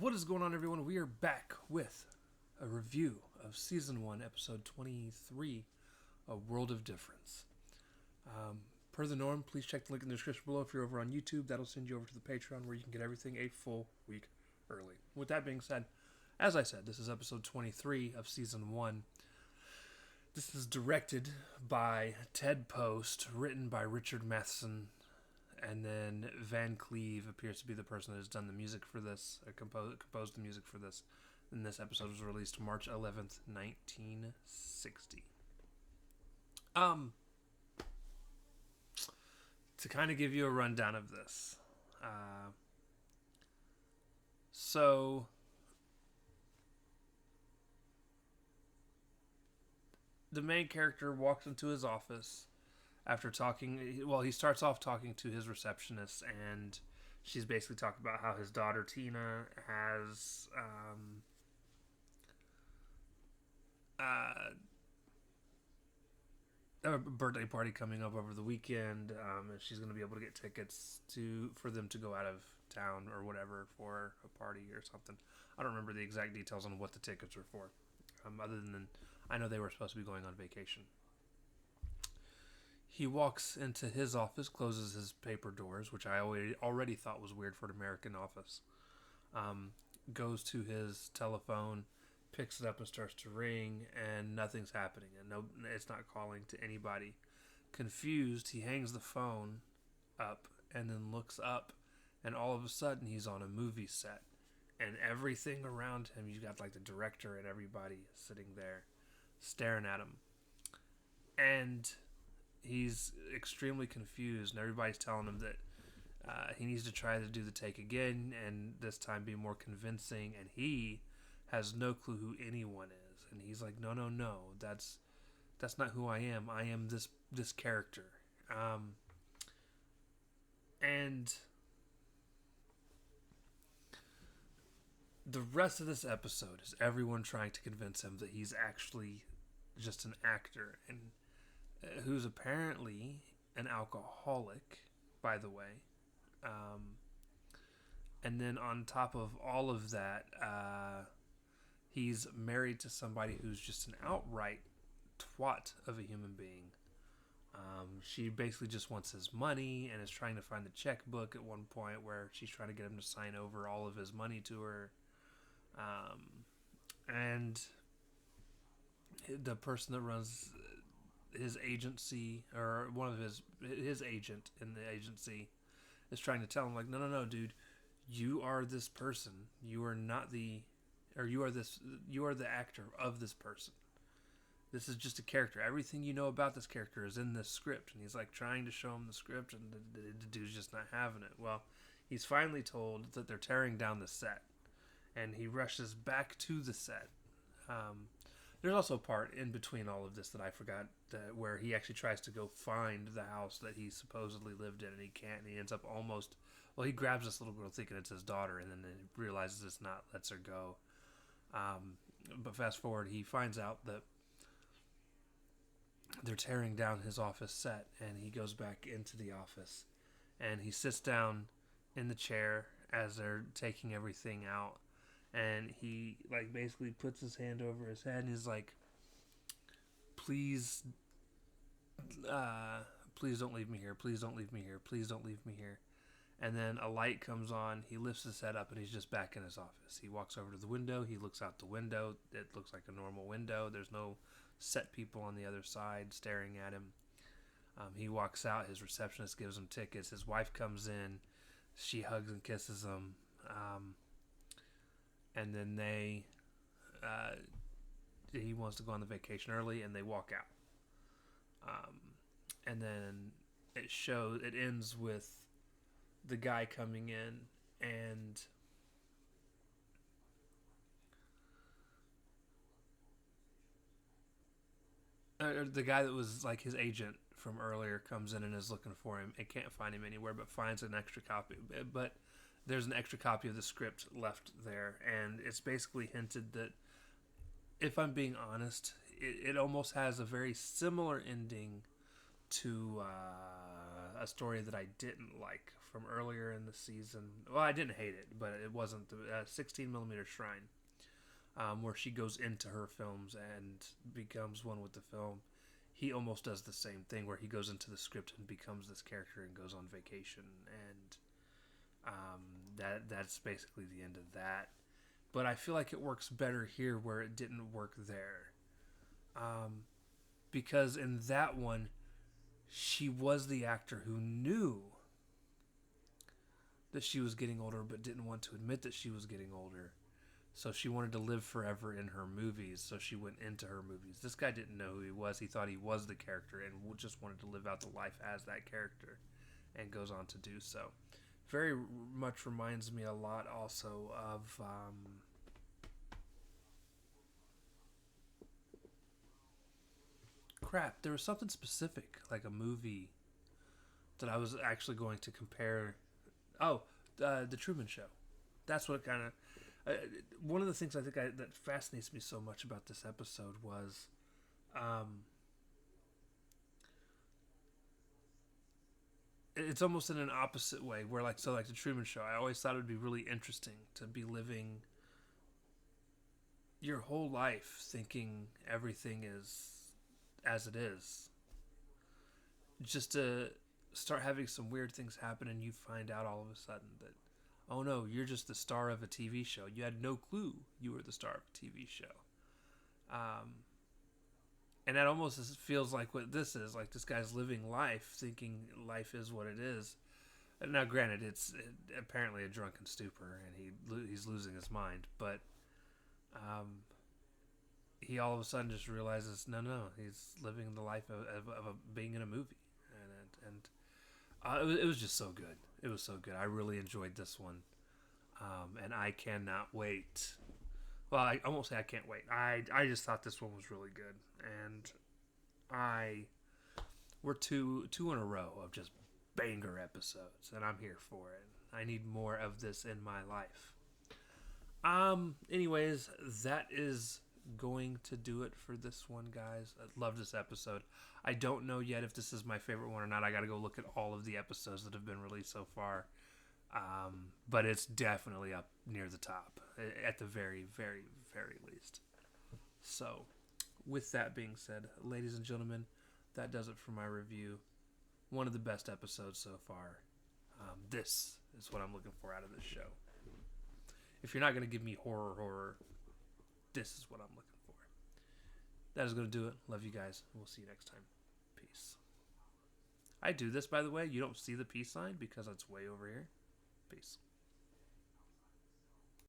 What is going on, everyone? We are back with a review of Season 1, Episode 23, A World of Difference. Per the norm, please check the link in the description below if you're over on YouTube. That'll send you over to the Patreon where you can get everything a full week early. With that being said, as I said, this is Episode 23 of Season 1. This is directed by Ted Post, written by Richard Matheson, and then Van Cleve appears to be the person that has done the music for this, composed the music for this. And this episode was released March 11th, 1960. To kind of give you a rundown of this. So, the main character walks into his office after talking. Well, he starts off talking to his receptionist, and she's basically talking about how his daughter Tina has a birthday party coming up over the weekend, and she's going to be able to get tickets for them to go out of town or whatever for a party or something. I don't remember the exact details on what the tickets were for, other than I know they were supposed to be going on vacation. He walks into his office, closes his paper doors, which I already thought was weird for an American office. Goes to his telephone, picks it up and starts to ring, and nothing's happening, and it's not calling to anybody. Confused, he hangs the phone up and then looks up, and all of a sudden he's on a movie set, and everything around him, you've got like the director and everybody sitting there staring at him, and he's extremely confused, and everybody's telling him that he needs to try to do the take again, and this time be more convincing, and he has no clue who anyone is, and he's like, no, that's not who I am. I am this character, and the rest of this episode is everyone trying to convince him that he's actually just an actor, and who's apparently an alcoholic, by the way. And then on top of all of that, he's married to somebody who's just an outright twat of a human being. She basically just wants his money and is trying to find the checkbook at one point where she's trying to get him to sign over all of his money to her. And the person that runs his agency, or one of his agent in the agency, is trying to tell him, like, no, dude, you are this person. You are not you are the actor of this person. This is just a character. Everything you know about this character is in this script. And he's like trying to show him the script, and the dude's just not having it. Well, he's finally told that they're tearing down the set, and he rushes back to the set. There's also a part in between all of this that I forgot, where he actually tries to go find the house that he supposedly lived in, and he can't, and he ends up he grabs this little girl thinking it's his daughter, and then he realizes it's not, lets her go. But fast forward, he finds out that they're tearing down his office set, and he goes back into the office, and he sits down in the chair as they're taking everything out, and he like basically puts his hand over his head, and he's like, please don't leave me here, please don't leave me here, please don't leave me here. And then a light comes on, he lifts his head up, and he's just back in his office. He walks over to the window, he looks out the window, it looks like a normal window, there's no set people on the other side staring at him. He walks out, his receptionist gives him tickets, his wife comes in, she hugs and kisses him, and then he wants to go on the vacation early, and they walk out. And then it ends with the guy coming in, and the guy that was like his agent from earlier comes in and is looking for him and can't find him anywhere, but finds an extra copy. But there's an extra copy of the script left there, and it's basically hinted that, if I'm being honest, it almost has a very similar ending to a story that I didn't like from earlier in the season. Well, I didn't hate it, but it wasn't the 16 millimeter Shrine, where she goes into her films and becomes one with the film. He almost does the same thing, where he goes into the script and becomes this character and goes on vacation, and that's basically the end of that. But I feel like it works better here where it didn't work there, because in that one, she was the actor who knew that she was getting older but didn't want to admit that she was getting older. So she wanted to live forever in her movies, so she went into her movies. This guy didn't know who he was. He thought he was the character and just wanted to live out the life as that character, and goes on to do so. Very much reminds me a lot also of crap. There was something specific, like a movie, that I was actually going to compare. Oh, the Truman Show. That's what kind of. One of the things I think that fascinates me so much about this episode was, it's almost in an opposite way. Where like the Truman Show, I always thought it would be really interesting to be living your whole life thinking everything is as it is, just to start having some weird things happen, and you find out all of a sudden that, oh no, you're just the star of a TV show. You had no clue you were the star of a TV show. And that almost feels like what this is. Like, this guy's living life, thinking life is what it is. Now, granted, it's apparently a drunken stupor, and he's losing his mind. But he all of a sudden just realizes, no, he's living the life of being in a movie. And it was just so good. It was so good. I really enjoyed this one. And I cannot wait. Well, I won't say I can't wait. I just thought this one was really good. And we're two in a row of just banger episodes. And I'm here for it. I need more of this in my life. Anyways, that is going to do it for this one, guys. I love this episode. I don't know yet if this is my favorite one or not. I gotta go look at all of the episodes that have been released so far. But it's definitely up near the top, at the very, very, very least. So, with that being said, ladies and gentlemen, that does it for my review. One of the best episodes so far. This is what I'm looking for out of this show. If you're not going to give me horror, this is what I'm looking for. That is going to do it. Love you guys. We'll see you next time. Peace. I do this, by the way. You don't see the peace sign because it's way over here. Peace.